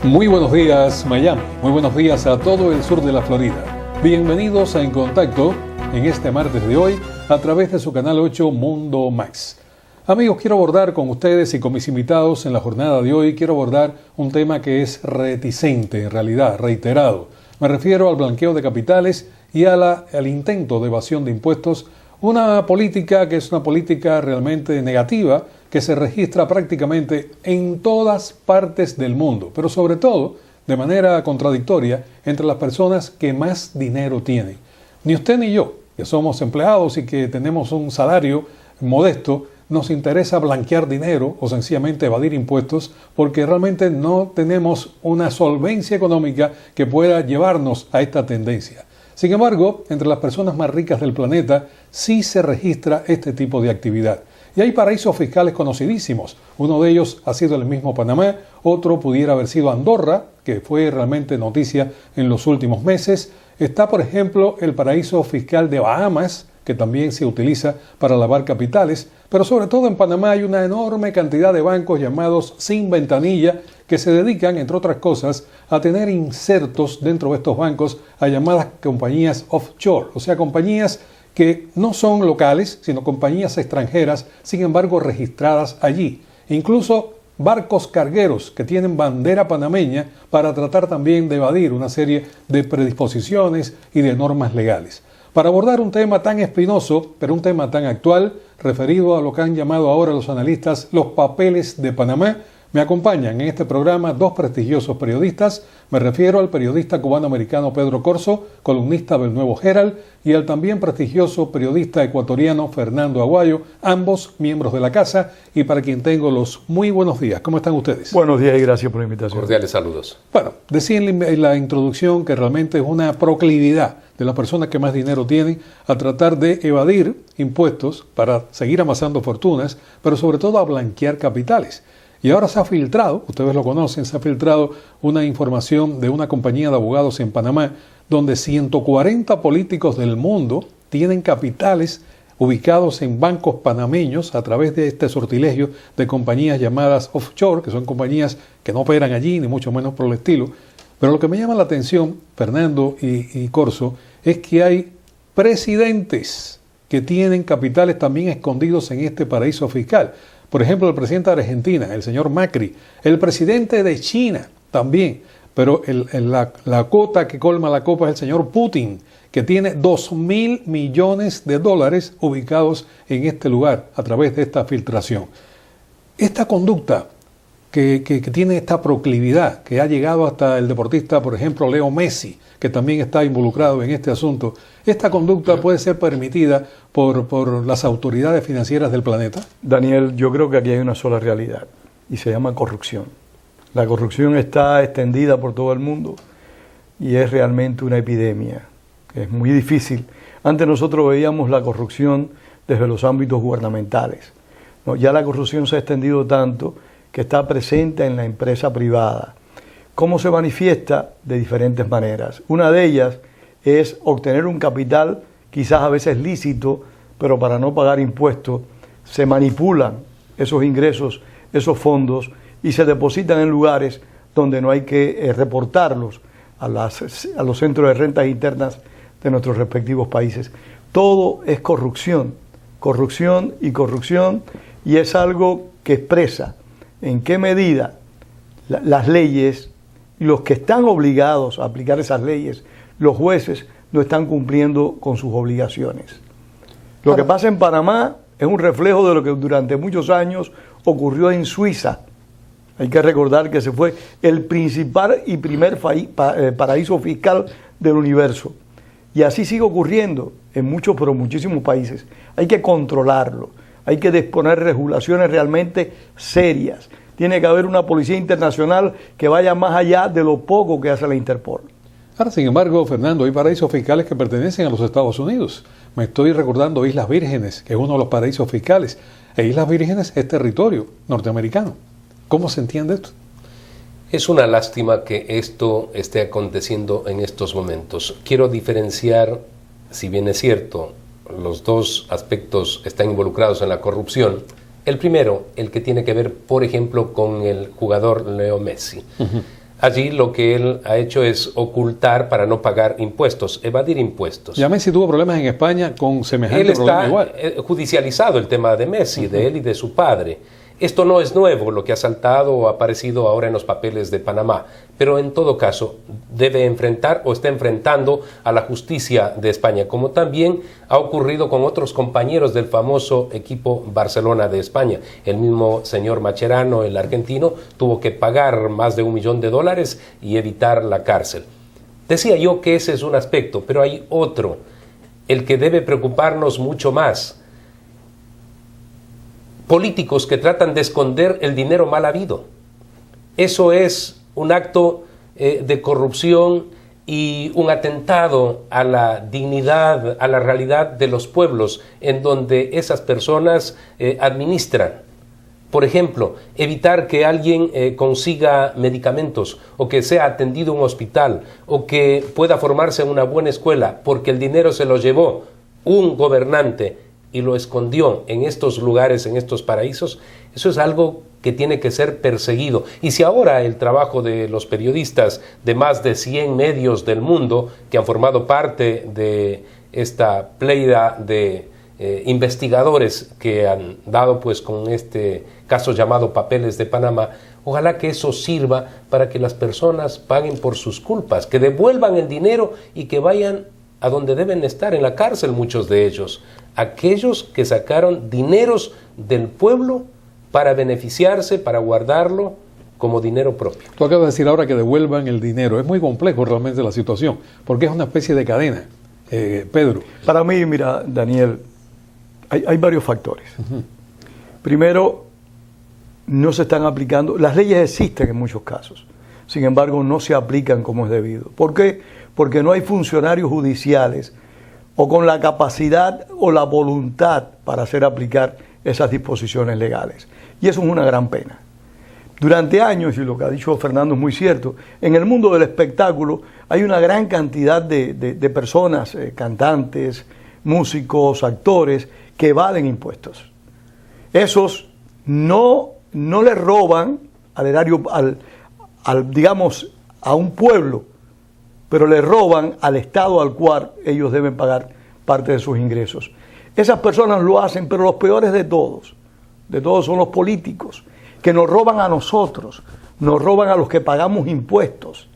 Muy buenos días, Miami. Muy buenos días a todo el sur de la Florida. Bienvenidos a En Contacto en este martes de hoy a través de su canal 8 Mundo Max. Amigos, quiero abordar con ustedes y con mis invitados en la jornada de hoy, quiero abordar un tema que es reticente, en realidad, reiterado. Me refiero al blanqueo de capitales y al intento de evasión de impuestos, una política que es una política realmente negativa, que se registra prácticamente en todas partes del mundo, pero sobre todo de manera contradictoria entre las personas que más dinero tienen. Ni usted ni yo, que somos empleados y que tenemos un salario modesto, nos interesa blanquear dinero o sencillamente evadir impuestos porque realmente no tenemos una solvencia económica que pueda llevarnos a esta tendencia. Sin embargo, entre las personas más ricas del planeta sí se registra este tipo de actividad. Y hay paraísos fiscales conocidísimos. Uno de ellos ha sido el mismo Panamá, otro pudiera haber sido Andorra, que fue realmente noticia en los últimos meses. Está, por ejemplo, el paraíso fiscal de Bahamas, que también se utiliza para lavar capitales, pero sobre todo en Panamá hay una enorme cantidad de bancos llamados sin ventanilla que se dedican, entre otras cosas, a tener insertos dentro de estos bancos a llamadas compañías offshore, o sea, compañías que no son locales, sino compañías extranjeras, sin embargo registradas allí. Incluso barcos cargueros que tienen bandera panameña para tratar también de evadir una serie de predisposiciones y de normas legales. Para abordar un tema tan espinoso, pero un tema tan actual, referido a lo que han llamado ahora los analistas los papeles de Panamá, me acompañan en este programa dos prestigiosos periodistas. Me refiero al periodista cubano-americano Pedro Corso, columnista del Nuevo Herald, y al también prestigioso periodista ecuatoriano Fernando Aguayo, ambos miembros de la casa, y para quien tengo los muy buenos días. ¿Cómo están ustedes? Buenos días y gracias por la invitación. Cordiales saludos. Bueno, decía en la introducción que realmente es una proclividad de las personas que más dinero tienen a tratar de evadir impuestos para seguir amasando fortunas, pero sobre todo a blanquear capitales. Y ahora se ha filtrado, ustedes lo conocen, se ha filtrado una información de una compañía de abogados en Panamá, donde 140 políticos del mundo tienen capitales ubicados en bancos panameños a través de este sortilegio de compañías llamadas offshore, que son compañías que no operan allí, ni mucho menos por el estilo. Pero lo que me llama la atención, Fernando y Corso, es que hay presidentes que tienen capitales también escondidos en este paraíso fiscal. Por ejemplo, el presidente de Argentina, el señor Macri, el presidente de China también, pero la cota que colma la copa es el señor Putin, que tiene 2.000 millones de dólares ubicados en este lugar a través de esta filtración. Esta conducta que tiene esta proclividad, que ha llegado hasta el deportista, por ejemplo, Leo Messi, que también está involucrado en este asunto, ¿esta conducta puede ser permitida por las autoridades financieras del planeta? Daniel, yo creo que aquí hay una sola realidad y se llama corrupción. La corrupción está extendida por todo el mundo y es realmente una epidemia. Es muy difícil. Antes nosotros veíamos la corrupción desde los ámbitos gubernamentales. No, ya la corrupción se ha extendido tanto que está presente en la empresa privada. ¿Cómo se manifiesta? De diferentes maneras. Una de ellas es obtener un capital quizás a veces lícito, pero para no pagar impuestos se manipulan esos ingresos, esos fondos y se depositan en lugares donde no hay que reportarlos a los centros de rentas internas de nuestros respectivos países. Todo es corrupción, corrupción y corrupción, y es algo que expresa en qué medida las leyes y los que están obligados a aplicar esas leyes, los jueces, no están cumpliendo con sus obligaciones. Lo que pasa en Panamá es un reflejo de lo que durante muchos años ocurrió en Suiza. Hay que recordar que ese fue el principal y primer paraíso fiscal del universo. Y así sigue ocurriendo en muchos, pero muchísimos países. Hay que controlarlo, hay que disponer regulaciones realmente serias. Tiene que haber una policía internacional que vaya más allá de lo poco que hace la Interpol. Ahora, sin embargo, Fernando, hay paraísos fiscales que pertenecen a los Estados Unidos. Me estoy recordando Islas Vírgenes, que es uno de los paraísos fiscales. E Islas Vírgenes es territorio norteamericano. ¿Cómo se entiende esto? Es una lástima que esto esté aconteciendo en estos momentos. Quiero diferenciar, si bien es cierto, los dos aspectos están involucrados en la corrupción. El primero, el que tiene que ver, por ejemplo, con el jugador Leo Messi. Allí lo que él ha hecho es ocultar para no pagar impuestos, evadir impuestos. Ya Messi tuvo problemas en España con semejante problema igual. Él está judicializado el tema de Messi, de él y de su padre. Esto no es nuevo, lo que ha saltado o ha aparecido ahora en los papeles de Panamá, pero en todo caso debe enfrentar o está enfrentando a la justicia de España, como también ha ocurrido con otros compañeros del famoso equipo Barcelona de España. El mismo señor Mascherano, el argentino, tuvo que pagar más de $1 millón y evitar la cárcel. Decía yo que ese es un aspecto, pero hay otro, el que debe preocuparnos mucho más. Políticos que tratan de esconder el dinero mal habido. Eso es un acto de corrupción y un atentado a la dignidad, a la realidad de los pueblos en donde esas personas administran. Por ejemplo, evitar que alguien consiga medicamentos o que sea atendido en un hospital o que pueda formarse en una buena escuela porque el dinero se lo llevó un gobernante y lo escondió en estos lugares, en estos paraísos. Eso es algo que tiene que ser perseguido. Y si ahora el trabajo de los periodistas de más de 100 medios del mundo que han formado parte de esta pleida de investigadores que han dado pues con este caso llamado Papeles de Panamá, ojalá que eso sirva para que las personas paguen por sus culpas, que devuelvan el dinero y que vayan a donde deben estar, en la cárcel muchos de ellos, aquellos que sacaron dineros del pueblo para beneficiarse, para guardarlo como dinero propio. Tú acabas de decir ahora que devuelvan el dinero. Es muy complejo realmente la situación, porque es una especie de cadena. Pedro. Para mí, mira, Daniel, hay varios factores. Primero, no se están aplicando, las leyes existen en muchos casos, sin embargo no se aplican como es debido. ¿Por qué? Porque no hay funcionarios judiciales o con la capacidad o la voluntad para hacer aplicar esas disposiciones legales. Y eso es una gran pena. Durante años, y lo que ha dicho Fernando es muy cierto, en el mundo del espectáculo hay una gran cantidad de personas, cantantes, músicos, actores, que evaden impuestos. Esos no le roban al erario, digamos, a un pueblo, pero le roban al Estado al cual ellos deben pagar parte de sus ingresos. Esas personas lo hacen, pero los peores de todos son los políticos, que nos roban a nosotros, nos roban a los que pagamos impuestos.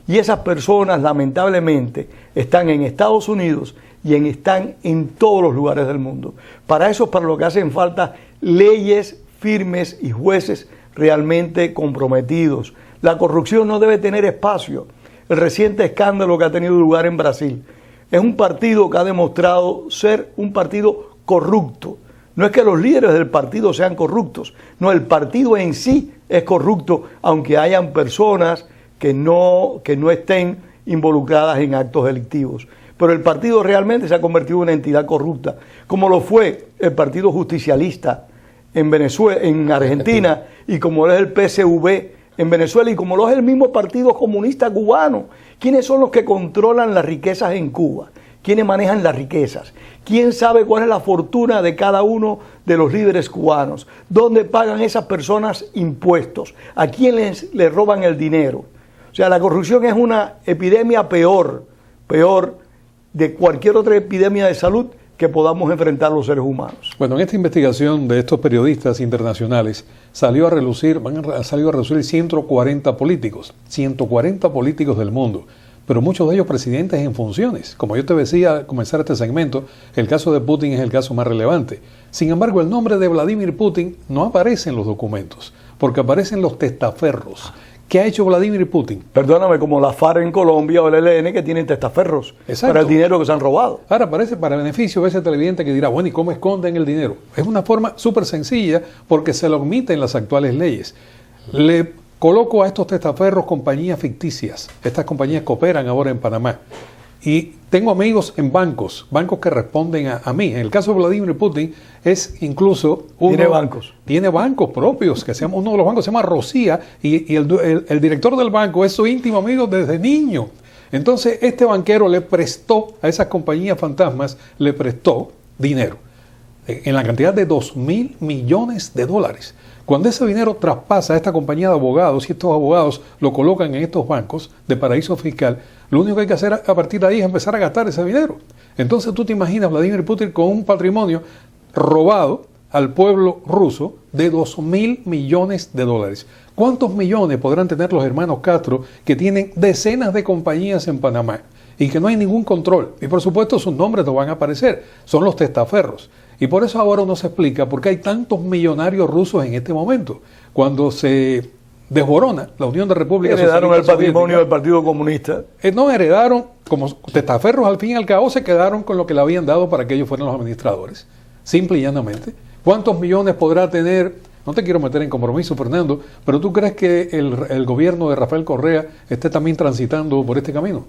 Y esas personas, lamentablemente, están en Estados Unidos y están en todos los lugares del mundo. Para eso es para lo que hacen falta leyes firmes y jueces realmente comprometidos. La corrupción no debe tener espacio. El reciente escándalo que ha tenido lugar en Brasil es un partido que ha demostrado ser un partido corrupto. No es que los líderes del partido sean corruptos, no, el partido en sí es corrupto, aunque hayan personas que no estén involucradas en actos delictivos. Pero el partido realmente se ha convertido en una entidad corrupta, como lo fue el Partido Justicialista en Venezuela, en Argentina, y como lo es el PSV en Venezuela, y como lo es el mismo Partido Comunista Cubano. ¿Quiénes son los que controlan las riquezas en Cuba? ¿Quiénes manejan las riquezas? ¿Quién sabe cuál es la fortuna de cada uno de los líderes cubanos? ¿Dónde pagan esas personas impuestos? ¿A quién les roban el dinero? O sea, la corrupción es una epidemia peor de cualquier otra epidemia de salud que podamos enfrentar los seres humanos. Bueno, en esta investigación de estos periodistas internacionales salió a relucir 140 políticos del mundo, pero muchos de ellos presidentes en funciones. Como yo te decía al comenzar este segmento, el caso de Putin es el caso más relevante. Sin embargo, el nombre de Vladimir Putin no aparece en los documentos, porque aparecen los testaferros. ¿Qué ha hecho Vladimir Putin? Perdóname, como la FARC en Colombia o el ELN, que tienen testaferros. Exacto. Para el dinero que se han robado. Ahora aparece para beneficio de ese televidente que dirá, bueno, ¿y cómo esconden el dinero? Es una forma súper sencilla porque se lo omiten las actuales leyes. Le coloco a estos testaferros compañías ficticias. Estas compañías que operan ahora en Panamá. Y tengo amigos en bancos que responden a mí. En el caso de Vladimir Putin es incluso... Tiene bancos propios. Uno de los bancos se llama Rosía y el director del banco es su íntimo amigo desde niño. Entonces este banquero le prestó a esas compañías fantasmas, le prestó dinero. en la cantidad de 2.000 millones de dólares. Cuando ese dinero traspasa a esta compañía de abogados y estos abogados lo colocan en estos bancos de paraíso fiscal, lo único que hay que hacer a partir de ahí es empezar a gastar ese dinero. Entonces tú te imaginas Vladimir Putin con un patrimonio robado al pueblo ruso de 2.000 millones de dólares. ¿Cuántos millones podrán tener los hermanos Castro que tienen decenas de compañías en Panamá y que no hay ningún control? Y por supuesto sus nombres no van a aparecer, son los testaferros. Y por eso ahora uno se explica por qué hay tantos millonarios rusos en este momento. Cuando se desborona la Unión de Repúblicas Socialistas heredaron el patrimonio del Partido Comunista. No heredaron, como testaferros al fin y al cabo se quedaron con lo que le habían dado para que ellos fueran los administradores. Simple y llanamente. ¿Cuántos millones podrá tener? No te quiero meter en compromiso, Fernando, pero ¿tú crees que el gobierno de Rafael Correa esté también transitando por este camino?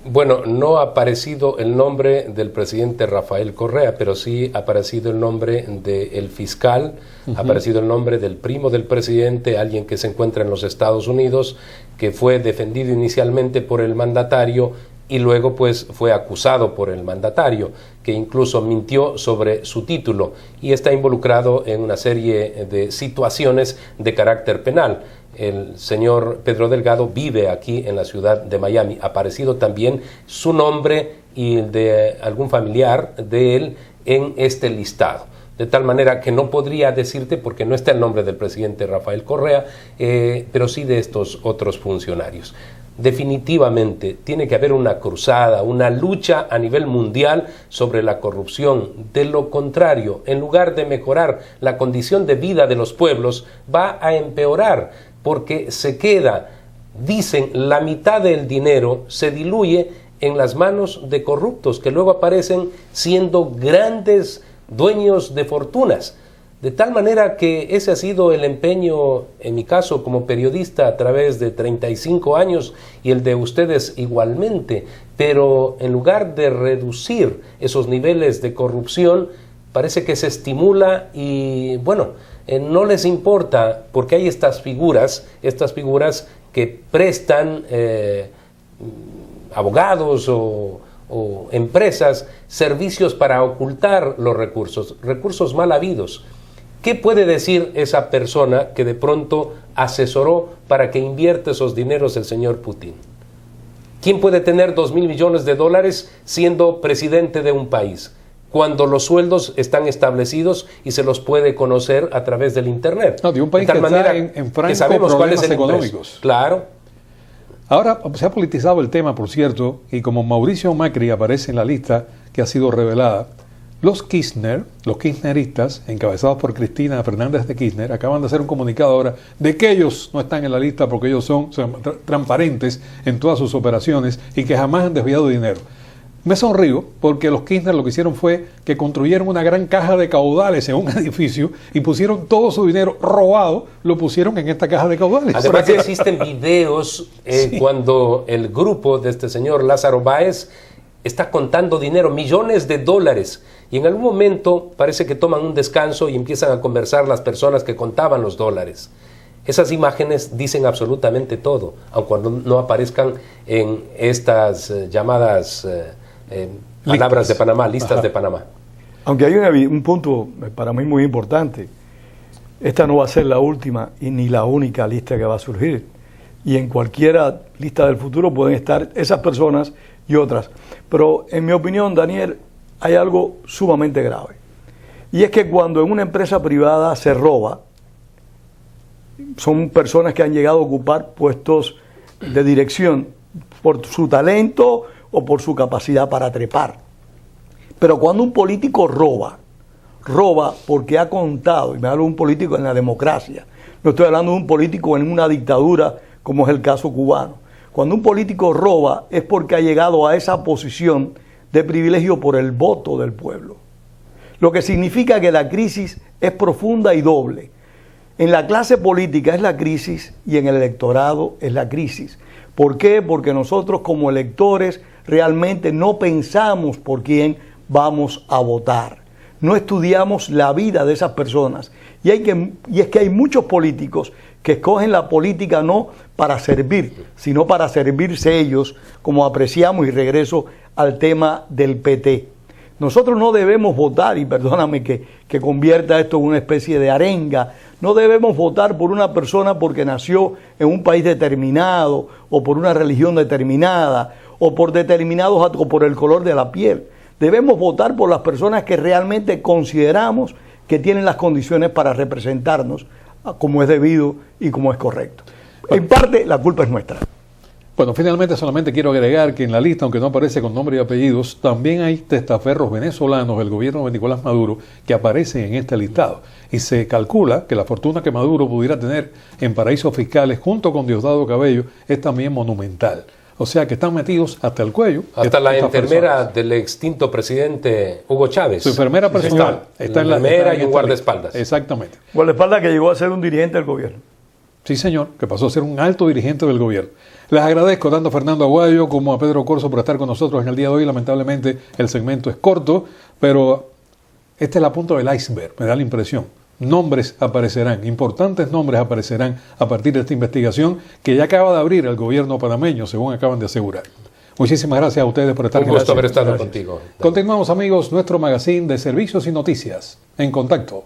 Bueno, no ha aparecido el nombre del presidente Rafael Correa, pero sí ha aparecido el nombre del fiscal, ha aparecido el nombre del primo del presidente, alguien que se encuentra en los Estados Unidos, que fue defendido inicialmente por el mandatario y luego pues fue acusado por el mandatario, que incluso mintió sobre su título y está involucrado en una serie de situaciones de carácter penal. El señor Pedro Delgado vive aquí en la ciudad de Miami. Ha aparecido también su nombre y el de algún familiar de él en este listado. De tal manera que no podría decirte, porque no está el nombre del presidente Rafael Correa, pero sí de estos otros funcionarios. Definitivamente tiene que haber una cruzada, una lucha a nivel mundial sobre la corrupción. De lo contrario, en lugar de mejorar la condición de vida de los pueblos, va a empeorar, porque se queda, dicen, la mitad del dinero se diluye en las manos de corruptos que luego aparecen siendo grandes dueños de fortunas. De tal manera que ese ha sido el empeño, en mi caso como periodista a través de 35 años y el de ustedes igualmente, pero en lugar de reducir esos niveles de corrupción, parece que se estimula y bueno, no les importa porque hay estas figuras que prestan abogados o empresas servicios para ocultar los recursos mal habidos. ¿Qué puede decir esa persona que de pronto asesoró para que invierta esos dineros el señor Putin? ¿Quién puede tener 2.000 millones de dólares siendo presidente de un país, cuando los sueldos están establecidos y se los puede conocer a través del Internet? No, de un país que está en franco problemas económicos. Claro. Ahora se ha politizado el tema, por cierto, y como Mauricio Macri aparece en la lista que ha sido revelada, los kirchneristas, encabezados por Cristina Fernández de Kirchner, acaban de hacer un comunicado ahora de que ellos no están en la lista porque ellos son transparentes en todas sus operaciones y que jamás han desviado dinero. Me sonrío porque los Kirchner lo que hicieron fue que construyeron una gran caja de caudales en un edificio y pusieron todo su dinero robado, lo pusieron en esta caja de caudales. Además existen videos sí, cuando el grupo de este señor Lázaro Báez está contando dinero, millones de dólares, y en algún momento parece que toman un descanso y empiezan a conversar las personas que contaban los dólares. Esas imágenes dicen absolutamente todo, aun cuando no aparezcan en estas llamadas palabras de Panamá, listas de Panamá. Aunque hay un punto para mí muy importante, esta no va a ser la última y ni la única lista que va a surgir, y en cualquiera lista del futuro pueden estar esas personas y otras. Pero en mi opinión, Daniel, hay algo sumamente grave. Y es que cuando en una empresa privada se roba, son personas que han llegado a ocupar puestos de dirección por su talento o por su capacidad para trepar. Pero cuando un político roba porque ha contado, y me hablo de un político en la democracia, no estoy hablando de un político en una dictadura como es el caso cubano. Cuando un político roba es porque ha llegado a esa posición de privilegio por el voto del pueblo. Lo que significa que la crisis es profunda y doble. En la clase política es la crisis y en el electorado es la crisis. ¿Por qué? Porque nosotros como electores realmente no pensamos por quién vamos a votar. No estudiamos la vida de esas personas. Y es que hay muchos políticos que escogen la política no para servir, sino para servirse ellos, como apreciamos, y regreso al tema del PT. Nosotros no debemos votar, y perdóname que convierta esto en una especie de arenga, no debemos votar por una persona porque nació en un país determinado, o por una religión determinada, o por determinados o por el color de la piel. Debemos votar por las personas que realmente consideramos que tienen las condiciones para representarnos como es debido y como es correcto. En parte, la culpa es nuestra. Bueno, finalmente solamente quiero agregar que en la lista, aunque no aparece con nombre y apellidos, también hay testaferros venezolanos del gobierno de Nicolás Maduro que aparecen en este listado. Y se calcula que la fortuna que Maduro pudiera tener en paraísos fiscales junto con Diosdado Cabello es también monumental. O sea que están metidos hasta el cuello. Hasta la enfermera personas del extinto presidente Hugo Chávez. Su enfermera personal. Está en la enfermera y un guardaespaldas. Exactamente. Guardaespaldas que llegó a ser un dirigente del gobierno. Sí, señor, que pasó a ser un alto dirigente del gobierno. Les agradezco tanto a Fernando Aguayo como a Pedro Corso por estar con nosotros en el día de hoy. Lamentablemente el segmento es corto, pero esta es la punta del iceberg, me da la impresión. Nombres aparecerán, importantes nombres aparecerán a partir de esta investigación que ya acaba de abrir el gobierno panameño, según acaban de asegurar. Muchísimas gracias a ustedes por estar con nosotros. Un gusto haber estado contigo. Continuamos, amigos, nuestro magazine de servicios y noticias. En contacto.